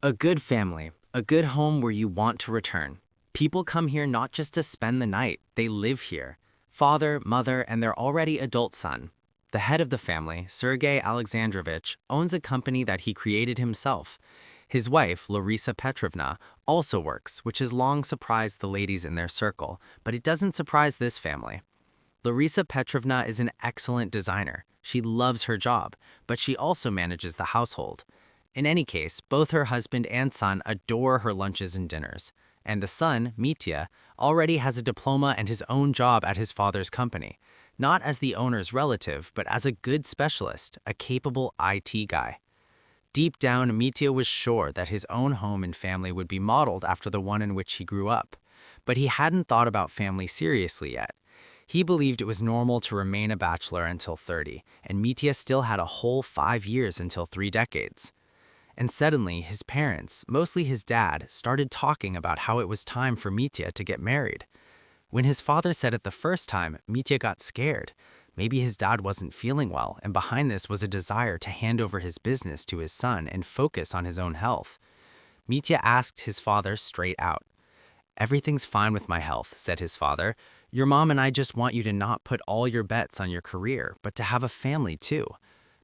A good family, a good home where you want to return. People come here not just to spend the night, they live here. Father, mother, and their already adult son. The head of the family, Sergei Alexandrovich, owns a company that he created himself. His wife, Larisa Petrovna, also works, which has long surprised the ladies in their circle, but it doesn't surprise this family. Larisa Petrovna is an excellent designer. She loves her job, but she also manages the household. In any case, both her husband and son adore her lunches and dinners. And the son, Mitya, already has a diploma and his own job at his father's company, not as the owner's relative, but as a good specialist, a capable IT guy. Deep down, Mitya was sure that his own home and family would be modeled after the one in which he grew up. But he hadn't thought about family seriously yet. He believed it was normal to remain a bachelor until 30, and Mitya still had a whole 5 years until 3 decades. And suddenly, his parents, mostly his dad, started talking about how it was time for Mitya to get married. When his father said it the first time, Mitya got scared. Maybe his dad wasn't feeling well, and behind this was a desire to hand over his business to his son and focus on his own health. Mitya asked his father straight out. "Everything's fine with my health," said his father. "Your mom and I just want you to not put all your bets on your career, but to have a family too.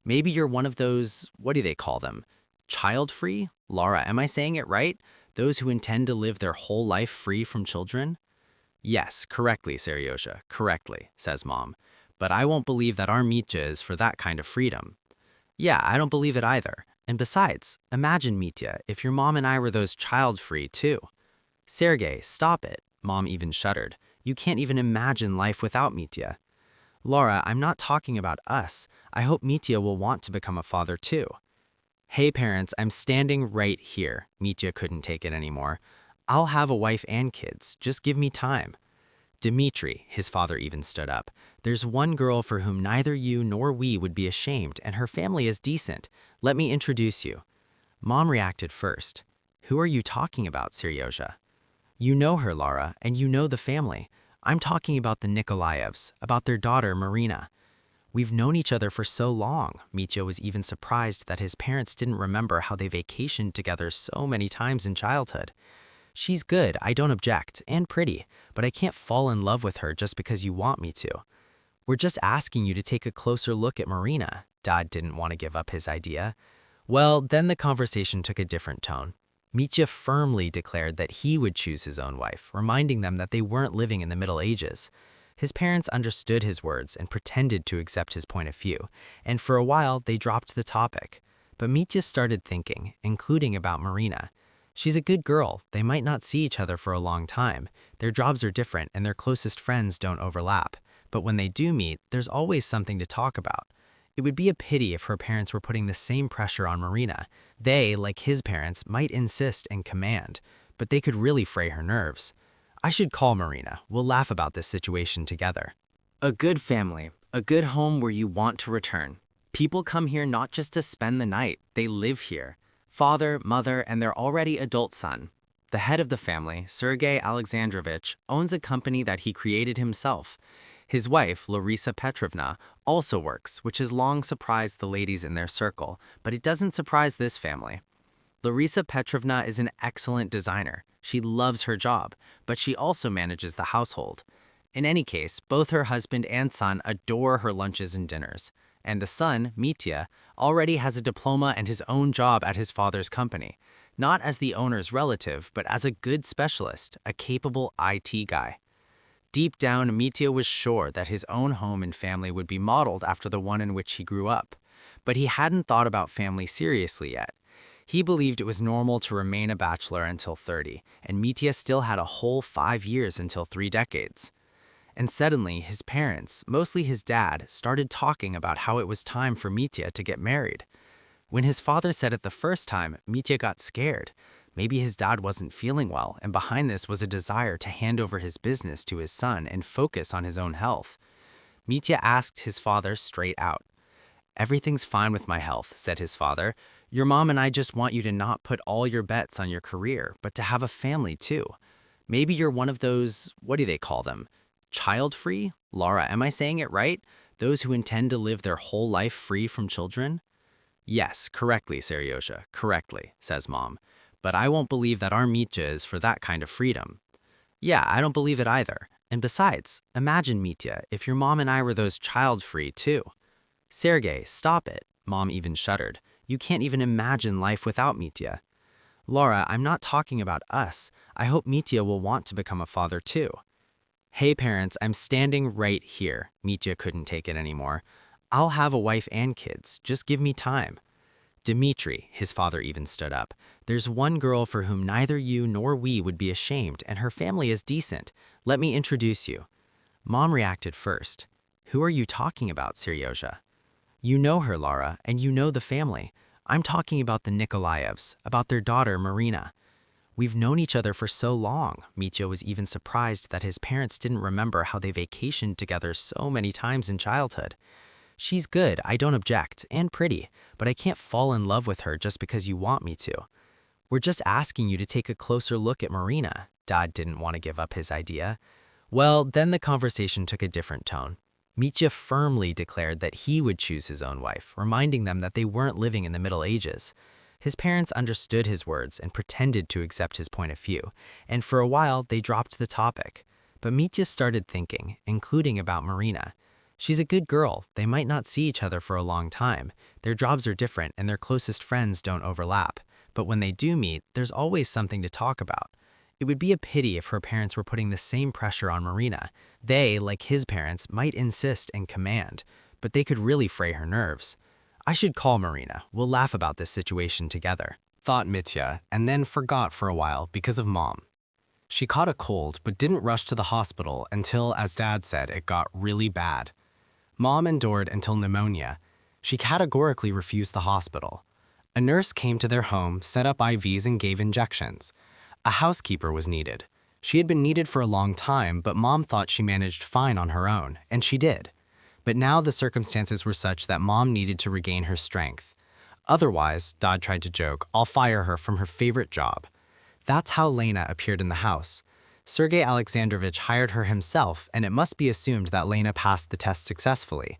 Maybe you're one of those, what do they call them? Child-free? Laura, am I saying it right? Those who intend to live their whole life free from children?" "Yes, correctly, Seryosha, correctly," says mom. "But I won't believe that our Mitya is for that kind of freedom." "Yeah, I don't believe it either. And besides, imagine, Mitya, if your mom and I were those child-free too." "Sergei, stop it." Mom even shuddered. "You can't even imagine life without Mitya." "Laura, I'm not talking about us. I hope Mitya will want to become a father too." "Hey parents, I'm standing right here." Mitya couldn't take it anymore. "I'll have a wife and kids. Just give me time." "Dmitri," his father even stood up, "there's one girl for whom neither you nor we would be ashamed, and her family is decent. Let me introduce you." Mom reacted first. "Who are you talking about, Seryosha?" "You know her, Laura, and you know the family. I'm talking about the Nikolaevs, about their daughter, Marina." "We've known each other for so long." Mitya was even surprised that his parents didn't remember how they vacationed together so many times in childhood. "She's good, I don't object, and pretty, but I can't fall in love with her just because you want me to." "We're just asking you to take a closer look at Marina." Dad didn't want to give up his idea. Well, then the conversation took a different tone. Mitya firmly declared that he would choose his own wife, reminding them that they weren't living in the Middle Ages. His parents understood his words and pretended to accept his point of view, and for a while they dropped the topic. But Mitya started thinking, including about Marina. She's a good girl, they might not see each other for a long time, their jobs are different and their closest friends don't overlap, but when they do meet, there's always something to talk about. It would be a pity if her parents were putting the same pressure on Marina. They, like his parents, might insist and command, but they could really fray her nerves. "I should call Marina. We'll laugh about this situation together." A good family, a good home where you want to return. People come here not just to spend the night, they live here. Father, mother, and their already adult son. The head of the family, Sergei Alexandrovich, owns a company that he created himself. His wife, Larisa Petrovna, also works, which has long surprised the ladies in their circle, but it doesn't surprise this family. Larisa Petrovna is an excellent designer. She loves her job, but she also manages the household. In any case, both her husband and son adore her lunches and dinners. And the son, Mitya, already has a diploma and his own job at his father's company, not as the owner's relative, but as a good specialist, a capable IT guy. Deep down, Mitya was sure that his own home and family would be modeled after the one in which he grew up. But he hadn't thought about family seriously yet. He believed it was normal to remain a bachelor until 30, and Mitya still had a whole 5 years until 3 decades. And suddenly, his parents, mostly his dad, started talking about how it was time for Mitya to get married. When his father said it the first time, Mitya got scared. Maybe his dad wasn't feeling well, and behind this was a desire to hand over his business to his son and focus on his own health. Mitya asked his father straight out. "Everything's fine with my health," said his father. "Your mom and I just want you to not put all your bets on your career, but to have a family too. Maybe you're one of those, what do they call them? Child-free? Laura, am I saying it right? Those who intend to live their whole life free from children?" Yes, correctly, Seryosha, correctly, says Mom. But I won't believe that our Mitya is for that kind of freedom. Yeah, I don't believe it either. And besides, imagine, Mitya, if your mom and I were those child-free too. Sergei, stop it. Mom even shuddered. You can't even imagine life without Mitya. Laura, I'm not talking about us. I hope Mitya will want to become a father too. Hey parents, I'm standing right here. Mitya couldn't take it anymore. I'll have a wife and kids. Just give me time. Dmitri, his father even stood up. There's one girl for whom neither you nor we would be ashamed, and her family is decent. Let me introduce you. Mom reacted first. Who are you talking about, Seryosha? You know her, Laura, and you know the family. I'm talking about the Nikolaevs, about their daughter, Marina. We've known each other for so long. Mitya was even surprised that his parents didn't remember how they vacationed together so many times in childhood. She's good, I don't object, and pretty, but I can't fall in love with her just because you want me to. We're just asking you to take a closer look at Marina. Dad didn't want to give up his idea. Well, then the conversation took a different tone. Mitya firmly declared that he would choose his own wife, reminding them that they weren't living in the Middle Ages. His parents understood his words and pretended to accept his point of view, and for a while they dropped the topic. But Mitya started thinking, including about Marina. She's a good girl, they might not see each other for a long time. Their jobs are different and their closest friends don't overlap. But when they do meet, there's always something to talk about. It would be a pity if her parents were putting the same pressure on Marina. They, like his parents, might insist and command, but they could really fray her nerves. I should call Marina. We'll laugh about this situation together, thought Mitya, and then forgot for a while because of Mom. She caught a cold but didn't rush to the hospital until, as Dad said, it got really bad. Mom endured until pneumonia. She categorically refused the hospital. A nurse came to their home, set up IVs, and gave injections. A housekeeper was needed. She had been needed for a long time, but Mom thought she managed fine on her own, and she did. But now the circumstances were such that Mom needed to regain her strength. Otherwise, Dad tried to joke, I'll fire her from her favorite job. That's how Lena appeared in the house. Sergei Alexandrovich hired her himself, and it must be assumed that Lena passed the test successfully.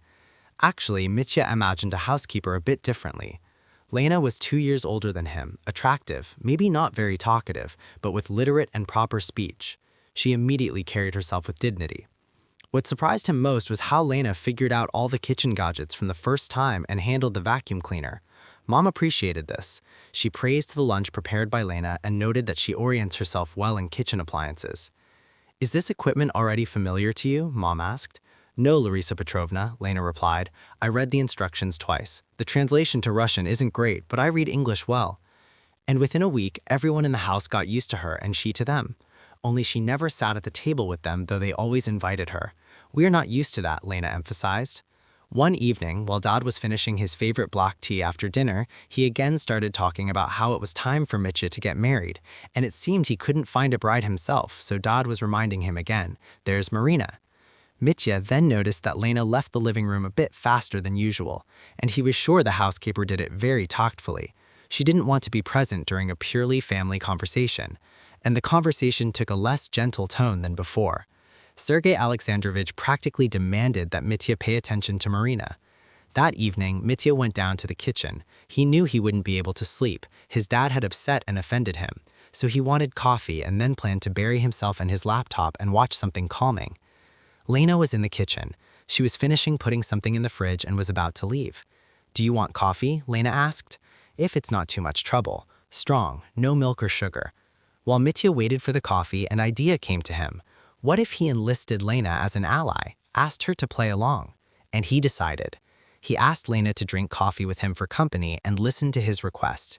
Actually, Mitya imagined a housekeeper a bit differently. Lena was 2 years older than him, attractive, maybe not very talkative, but with literate and proper speech. She immediately carried herself with dignity. What surprised him most was how Lena figured out all the kitchen gadgets from the first time and handled the vacuum cleaner. Mom appreciated this. She praised the lunch prepared by Lena and noted that she orients herself well in kitchen appliances. Is this equipment already familiar to you? Mom asked. No, Larisa Petrovna, Lena replied. I read the instructions twice. The translation to Russian isn't great, but I read English well. And within a week, everyone in the house got used to her and she to them. Only she never sat at the table with them, though they always invited her. We are not used to that, Lena emphasized. One evening, while Dad was finishing his favorite black tea after dinner, he again started talking about how it was time for Mitya to get married, and it seemed he couldn't find a bride himself, so Dad was reminding him again, there's Marina. Mitya then noticed that Lena left the living room a bit faster than usual, and he was sure the housekeeper did it very tactfully. She didn't want to be present during a purely family conversation, and the conversation took a less gentle tone than before. Sergei Alexandrovich practically demanded that Mitya pay attention to Marina. That evening, Mitya went down to the kitchen. He knew he wouldn't be able to sleep. His dad had upset and offended him, so he wanted coffee and then planned to bury himself in his laptop and watch something calming. Lena was in the kitchen. She was finishing putting something in the fridge and was about to leave. Do you want coffee? Lena asked. If it's not too much trouble. Strong, no milk or sugar. While Mitya waited for the coffee, an idea came to him. What if he enlisted Lena as an ally, asked her to play along? And he decided. He asked Lena to drink coffee with him for company and listened to his request.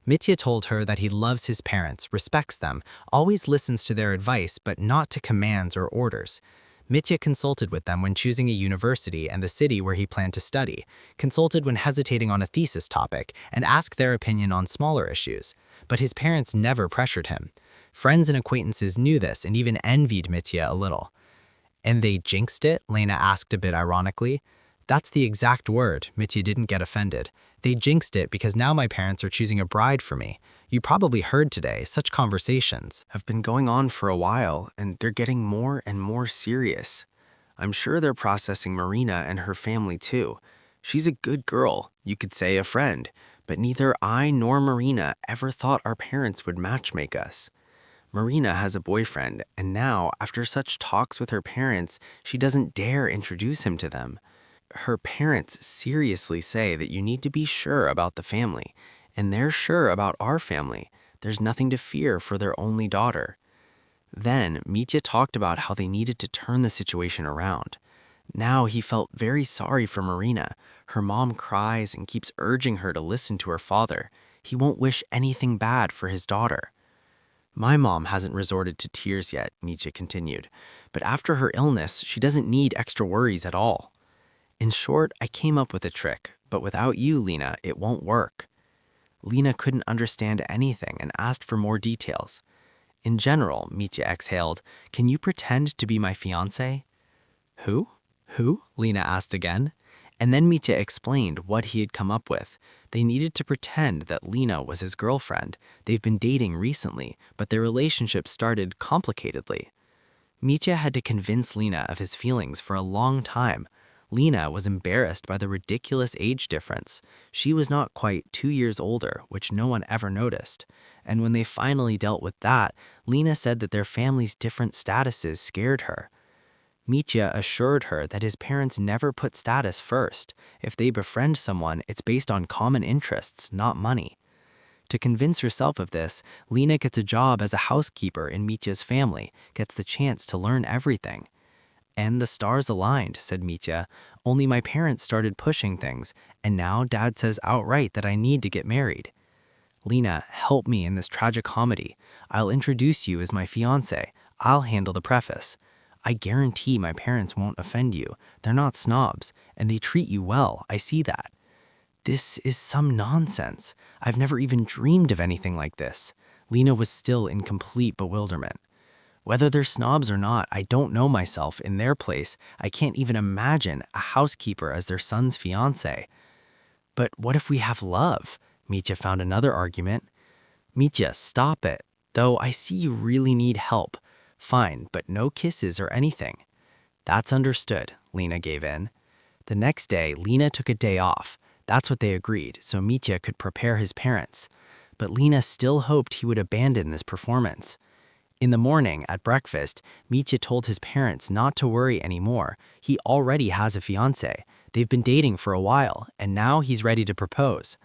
Mitya told her that he loves his parents, respects them, always listens to their advice, but not to commands or orders. Mitya consulted with them when choosing a university and the city where he planned to study, consulted when hesitating on a thesis topic, and asked their opinion on smaller issues. But his parents never pressured him. Friends and acquaintances knew this and even envied Mitya a little. And they jinxed it? Lena asked a bit ironically. That's the exact word. Mitya didn't get offended. They jinxed it because now my parents are choosing a bride for me. You probably heard today, such conversations have been going on for a while, and they're getting more and more serious. I'm sure they're processing Marina and her family too. She's a good girl, you could say a friend, but neither I nor Marina ever thought our parents would matchmake us. Marina has a boyfriend, and now, after such talks with her parents, she doesn't dare introduce him to them. Her parents seriously say that you need to be sure about the family, and they're sure about our family. There's nothing to fear for their only daughter. Then, Mitya talked about how they needed to turn the situation around. Now he felt very sorry for Marina. Her mom cries and keeps urging her to listen to her father. He won't wish anything bad for his daughter. My mom hasn't resorted to tears yet, Mitya continued, but after her illness, she doesn't need extra worries at all. In short, I came up with a trick, but without you, Lena, it won't work. Lena couldn't understand anything and asked for more details. In general, Mitya exhaled, can you pretend to be my fiancé? Who? Who? Lena asked again. And then Mitya explained what he had come up with. They needed to pretend that Lena was his girlfriend. They've been dating recently, but their relationship started complicatedly. Mitya had to convince Lena of his feelings for a long time. Lena was embarrassed by the ridiculous age difference. She was not quite 2 years older, which no one ever noticed. And when they finally dealt with that, Lena said that their family's different statuses scared her. Mitya assured her that his parents never put status first. If they befriend someone, it's based on common interests, not money. To convince herself of this, Lena gets a job as a housekeeper in Mitya's family, gets the chance to learn everything. And the stars aligned, said Mitya. Only my parents started pushing things, and now Dad says outright that I need to get married. Lena, help me in this tragic comedy. I'll introduce you as my fiancé. I'll handle the preface. I guarantee my parents won't offend you. They're not snobs, and they treat you well. I see that. This is some nonsense. I've never even dreamed of anything like this. Lena was still in complete bewilderment. Whether they're snobs or not, I don't know myself. In their place, I can't even imagine a housekeeper as their son's fiancé. But what if we have love? Mitya found another argument. Mitya, stop it. Though I see you really need help. Fine, but no kisses or anything. That's understood, Lena gave in. The next day, Lena took a day off. That's what they agreed, so Mitya could prepare his parents. But Lena still hoped he would abandon this performance. In the morning, at breakfast, Mitya told his parents not to worry anymore. He already has a fiancé. They've been dating for a while, and now he's ready to propose.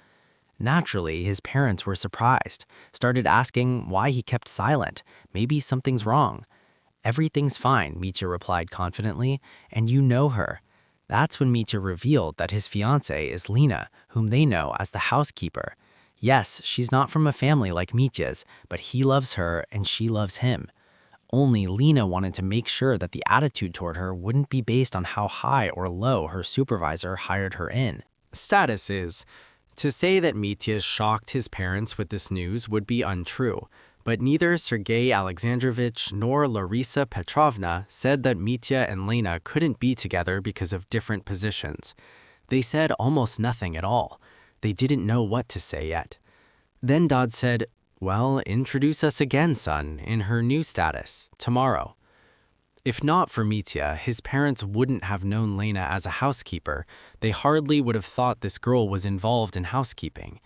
Naturally, his parents were surprised, started asking why he kept silent. Maybe something's wrong. Everything's fine, Mitya replied confidently, and you know her. That's when Mitya revealed that his fiancée is Lena, whom they know as the housekeeper. Yes, she's not from a family like Mitya's, but he loves her and she loves him. Only Lena wanted to make sure that the attitude toward her wouldn't be based on how high or low her supervisor hired her in. Status is, to say that Mitya shocked his parents with this news would be untrue, but neither Sergei Alexandrovich nor Larisa Petrovna said that Mitya and Lena couldn't be together because of different positions. They said almost nothing at all. They didn't know what to say yet. Then Dad said, well, introduce us again, son, in her new status, tomorrow. If not for Mitya, his parents wouldn't have known Lena as a housekeeper. They hardly would have thought this girl was involved in housekeeping.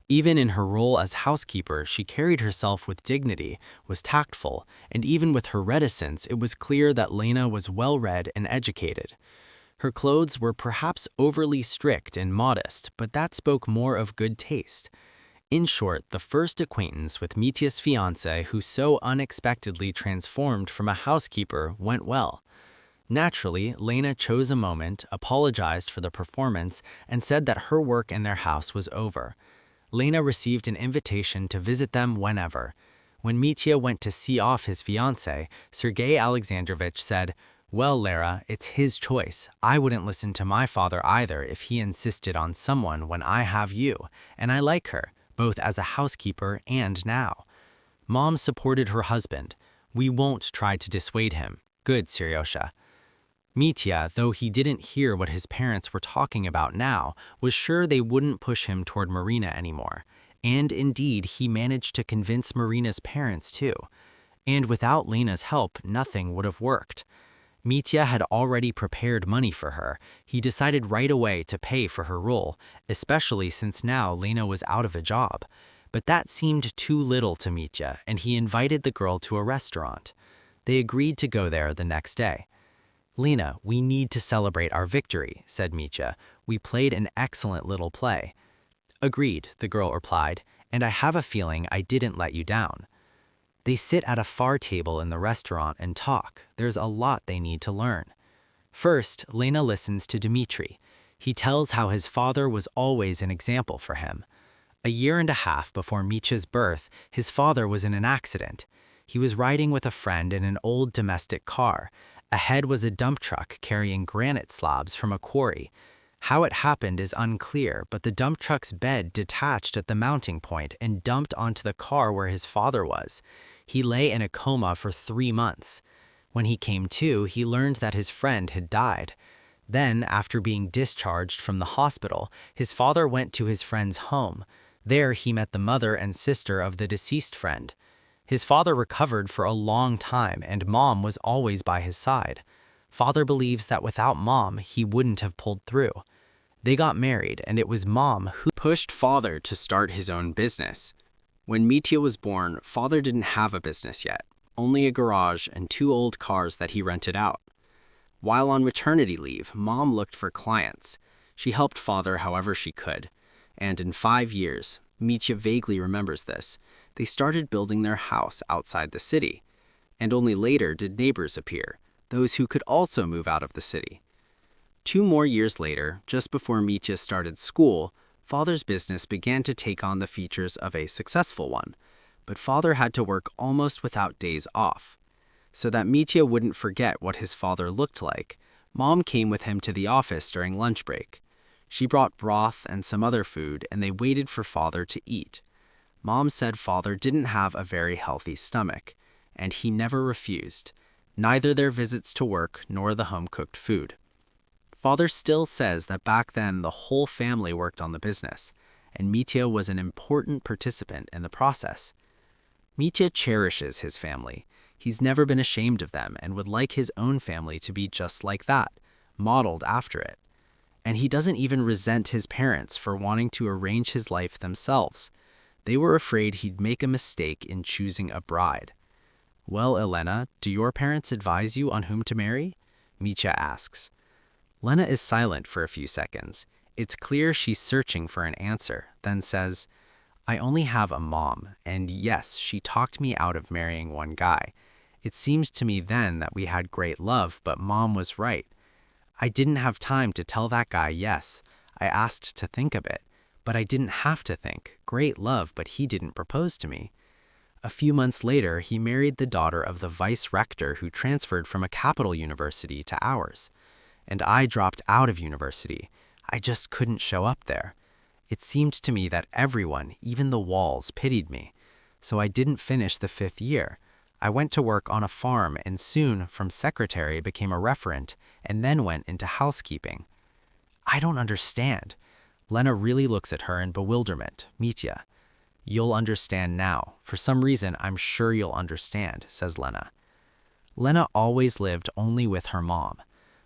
Even in her role as housekeeper, she carried herself with dignity, was tactful, and even with her reticence, it was clear that Lena was well-read and educated. Her clothes were perhaps overly strict and modest, but that spoke more of good taste. In short, the first acquaintance with Mitya's fiancé, who so unexpectedly transformed from a housekeeper, went well. Naturally, Lena chose a moment, apologized for the performance, and said that her work in their house was over. Lena received an invitation to visit them whenever. When Mitya went to see off his fiancé, Sergei Alexandrovich said, well, Lara, it's his choice. I wouldn't listen to my father either if he insisted on someone when I have you, and I like her, both as a housekeeper and now. Mom supported her husband. We won't try to dissuade him. Good, Seryosha. Mitya, though he didn't hear what his parents were talking about now, was sure they wouldn't push him toward Marina anymore. And indeed, he managed to convince Marina's parents too. And without Lena's help, nothing would have worked. Mitya had already prepared money for her. He decided right away to pay for her role, especially since now Lena was out of a job. But that seemed too little to Mitya, and he invited the girl to a restaurant. They agreed to go there the next day. "Lena, we need to celebrate our victory," said Mitya. "We played an excellent little play." "Agreed," the girl replied, "and I have a feeling I didn't let you down." They sit at a far table in the restaurant and talk. There's a lot they need to learn. First, Lena listens to Dmitri. He tells how his father was always an example for him. A year and a half before Mitya's birth, his father was in an accident. He was riding with a friend in an old domestic car. Ahead was a dump truck carrying granite slabs from a quarry. How it happened is unclear, but the dump truck's bed detached at the mounting point and dumped onto the car where his father was. He lay in a coma for 3 months. When he came to, he learned that his friend had died. Then, after being discharged from the hospital, his father went to his friend's home. There he met the mother and sister of the deceased friend. His father recovered for a long time, and Mom was always by his side. Father believes that without Mom, he wouldn't have pulled through. They got married, and it was Mom who pushed Father to start his own business. When Mitya was born, Father didn't have a business yet, only a garage and 2 old cars that he rented out. While on maternity leave, Mom looked for clients. She helped Father however she could. And in 5 years, Mitya vaguely remembers this, they started building their house outside the city. And only later did neighbors appear, those who could also move out of the city. 2 more years later, just before Mitya started school, Father's business began to take on the features of a successful one, but Father had to work almost without days off. So that Mitya wouldn't forget what his father looked like, Mom came with him to the office during lunch break. She brought broth and some other food, and they waited for Father to eat. Mom said Father didn't have a very healthy stomach, and he never refused, neither their visits to work nor the home-cooked food. Father still says that back then the whole family worked on the business, and Mitya was an important participant in the process. Mitya cherishes his family. He's never been ashamed of them and would like his own family to be just like that, modeled after it. And he doesn't even resent his parents for wanting to arrange his life themselves. They were afraid he'd make a mistake in choosing a bride. "Well, Elena, do your parents advise you on whom to marry?" Mitya asks. Lena is silent for a few seconds. It's clear she's searching for an answer, then says, "I only have a mom, and yes, she talked me out of marrying one guy. It seemed to me then that we had great love, but Mom was right. I didn't have time to tell that guy yes. I asked to think a bit, but I didn't have to think. Great love, but he didn't propose to me." A few months later, he married the daughter of the vice rector who transferred from a capital university to ours. And I dropped out of university. I just couldn't show up there. It seemed to me that everyone, even the walls, pitied me. So I didn't finish the 5th year. I went to work on a farm and soon, from secretary, became a referent and then went into housekeeping. "I don't understand." Lena really looks at her in bewilderment. "Mitya, you'll understand now. For some reason, I'm sure you'll understand," says Lena. Lena always lived only with her mom.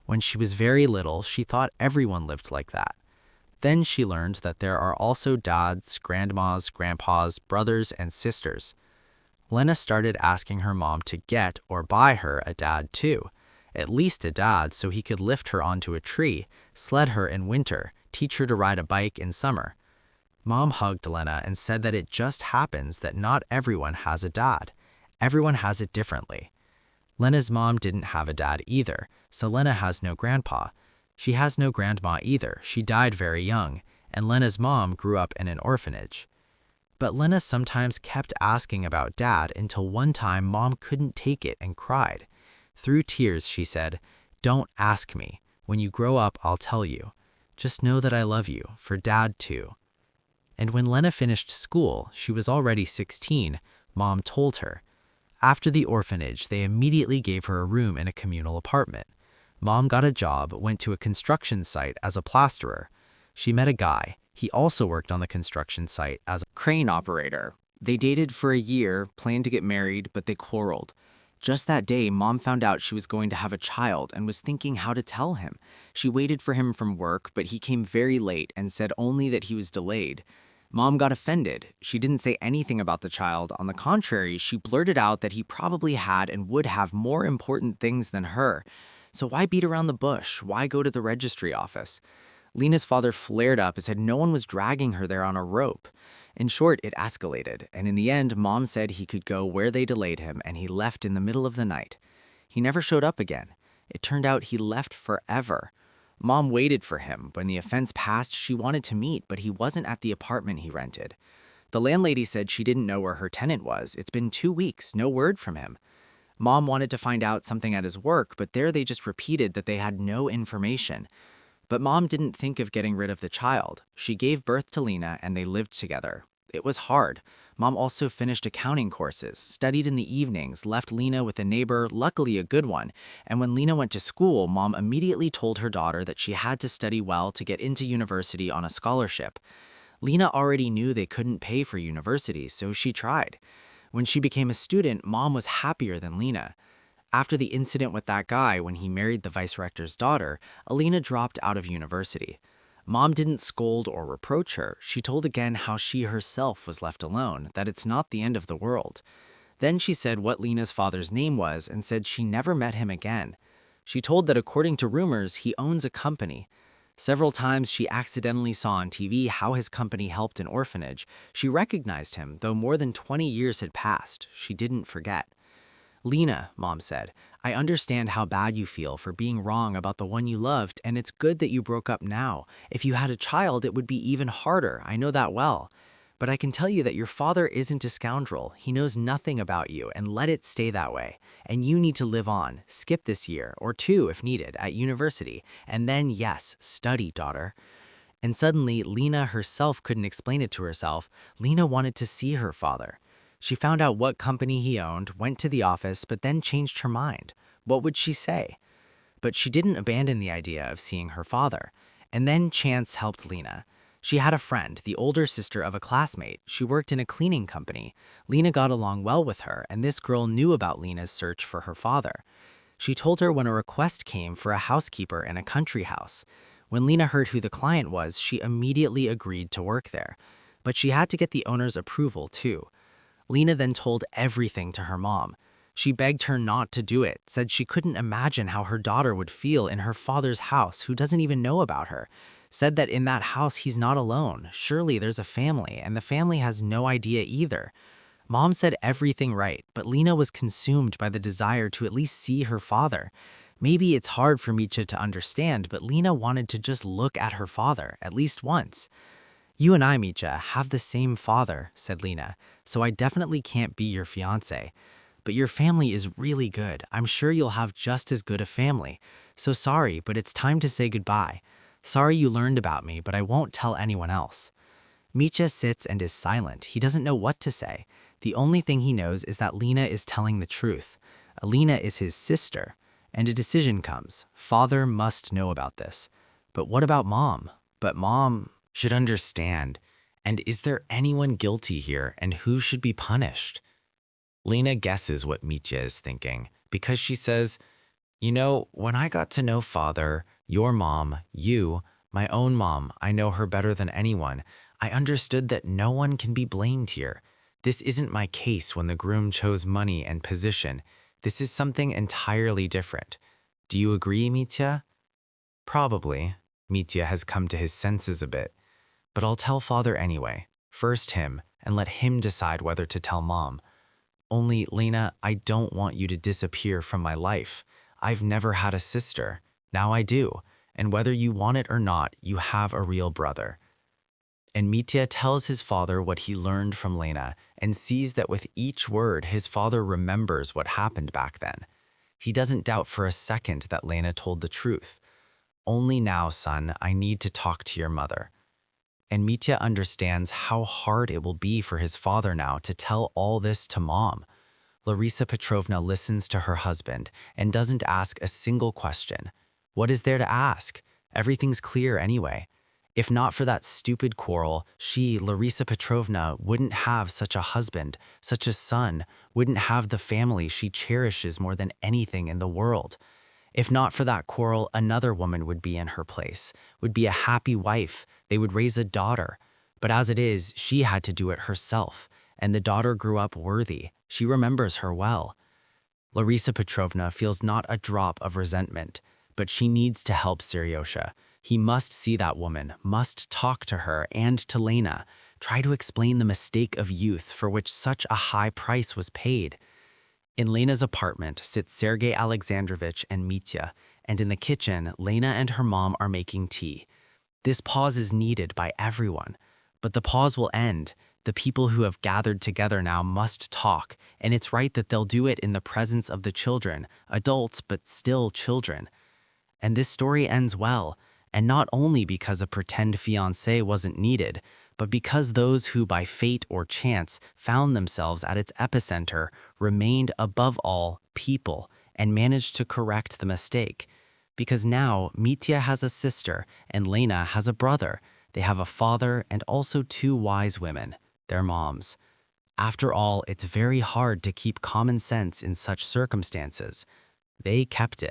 When she was very little, she thought everyone lived like that. Then she learned that there are also dads, grandmas, grandpas, brothers, and sisters. Lena started asking her mom to get or buy her a dad too, at least a dad so he could lift her onto a tree, sled her in winter, teach her to ride a bike in summer. Mom hugged Lena and said that it just happens that not everyone has a dad. Everyone has it differently. Lena's mom didn't have a dad either, so Lena has no grandpa. She has no grandma either. She died very young, and Lena's mom grew up in an orphanage. But Lena sometimes kept asking about Dad until one time Mom couldn't take it and cried. Through tears, she said, "Don't ask me. When you grow up, I'll tell you. Just know that I love you, for Dad too." And when Lena finished school, she was already 16, Mom told her. After the orphanage, they immediately gave her a room in a communal apartment. Mom got a job, went to a construction site as a plasterer. She met a guy. He also worked on the construction site as a crane operator. They dated for a year, planned to get married, but they quarreled. Just that day, Mom found out she was going to have a child and was thinking how to tell him. She waited for him from work, but he came very late and said only that he was delayed. Mom got offended. She didn't say anything about the child. On the contrary, she blurted out that he probably had and would have more important things than her. So why beat around the bush? Why go to the registry office? Lena's father flared up and said no one was dragging her there on a rope. In short, it escalated, and in the end, Mom said he could go where they delayed him, and he left in the middle of the night. He never showed up again. It turned out he left forever. Mom waited for him. When the offense passed, she wanted to meet, but he wasn't at the apartment he rented. The landlady said she didn't know where her tenant was. It's been 2 weeks, no word from him. Mom wanted to find out something at his work, but there they just repeated that they had no information. But Mom didn't think of getting rid of the child. She gave birth to Lena and they lived together. It was hard. Mom also finished accounting courses, studied in the evenings, left Lena with a neighbor, luckily a good one. And when Lena went to school, Mom immediately told her daughter that she had to study well to get into university on a scholarship. Lena already knew they couldn't pay for university, so she tried. When she became a student, Mom was happier than Lena. After the incident with that guy when he married the vice rector's daughter, Alina dropped out of university. Mom didn't scold or reproach her. She told again how she herself was left alone, that it's not the end of the world. Then she said what Lena's father's name was and said she never met him again. She told that according to rumors, he owns a company. Several times she accidentally saw on TV how his company helped an orphanage. She recognized him, though more than 20 years had passed. She didn't forget. Lena, Mom said, I understand how bad you feel for being wrong about the one you loved, and it's good that you broke up now. If you had a child, it would be even harder. I know that well. But I can tell you that your father isn't a scoundrel. He knows nothing about you, and let it stay that way. And you need to live on, skip this year, or 2 if needed, at university, and then, yes, study, daughter. And suddenly, Lena herself couldn't explain it to herself. Lena wanted to see her father. She found out what company he owned, went to the office, but then changed her mind. What would she say? But she didn't abandon the idea of seeing her father. And then chance helped Lena. She had a friend, the older sister of a classmate. She worked in a cleaning company. Lena got along well with her, and this girl knew about Lena's search for her father. She told her when a request came for a housekeeper in a country house. When Lena heard who the client was, she immediately agreed to work there. But she had to get the owner's approval, too. Lena then told everything to her mom. She begged her not to do it, said she couldn't imagine how her daughter would feel in her father's house who doesn't even know about her. Said that in that house he's not alone. Surely there's a family, and the family has no idea either. Mom said everything right, but Lena was consumed by the desire to at least see her father. Maybe it's hard for Mitya to understand, but Lena wanted to just look at her father, at least once. You and I, Mitya, have the same father, said Lena, so I definitely can't be your fiancé. But your family is really good. I'm sure you'll have just as good a family. So sorry, but it's time to say goodbye. Sorry you learned about me, but I won't tell anyone else. Mitya sits and is silent. He doesn't know what to say. The only thing he knows is that Lena is telling the truth. Alina is his sister. And a decision comes. Father must know about this. But what about Mom? But Mom should understand. And is there anyone guilty here, and who should be punished? Lena guesses what Mitya is thinking, because she says, you know, when I got to know Father, your mom, you, my own mom, I know her better than anyone, I understood that no one can be blamed here. This isn't my case when the groom chose money and position. This is something entirely different. Do you agree, Mitya? Probably. Mitya has come to his senses a bit. But I'll tell Father anyway. First him, and let him decide whether to tell Mom. Only, Lena, I don't want you to disappear from my life. I've never had a sister. Now I do. And whether you want it or not, you have a real brother. And Mitya tells his father what he learned from Lena and sees that with each word, his father remembers what happened back then. He doesn't doubt for a second that Lena told the truth. Only now, son, I need to talk to your mother. And Mitya understands how hard it will be for his father now to tell all this to Mom. Larisa Petrovna listens to her husband and doesn't ask a single question. What is there to ask? Everything's clear anyway. If not for that stupid quarrel, she, Larisa Petrovna, wouldn't have such a husband, such a son, wouldn't have the family she cherishes more than anything in the world. If not for that quarrel, another woman would be in her place, would be a happy wife, they would raise a daughter. But as it is, she had to do it herself, and the daughter grew up worthy. She remembers her well. Larisa Petrovna feels not a drop of resentment, but she needs to help Seryosha. He must see that woman, must talk to her and to Lena, try to explain the mistake of youth for which such a high price was paid. In Lena's apartment sit Sergei Alexandrovich and Mitya, and in the kitchen, Lena and her mom are making tea. This pause is needed by everyone, but the pause will end. The people who have gathered together now must talk, and it's right that they'll do it in the presence of the children, adults but still children. And this story ends well, and not only because a pretend fiancé wasn't needed, but because those who by fate or chance found themselves at its epicenter remained above all people and managed to correct the mistake. Because now Mitya has a sister and Lena has a brother. They have a father and also two wise women, their moms. After all, it's very hard to keep common sense in such circumstances. They kept it.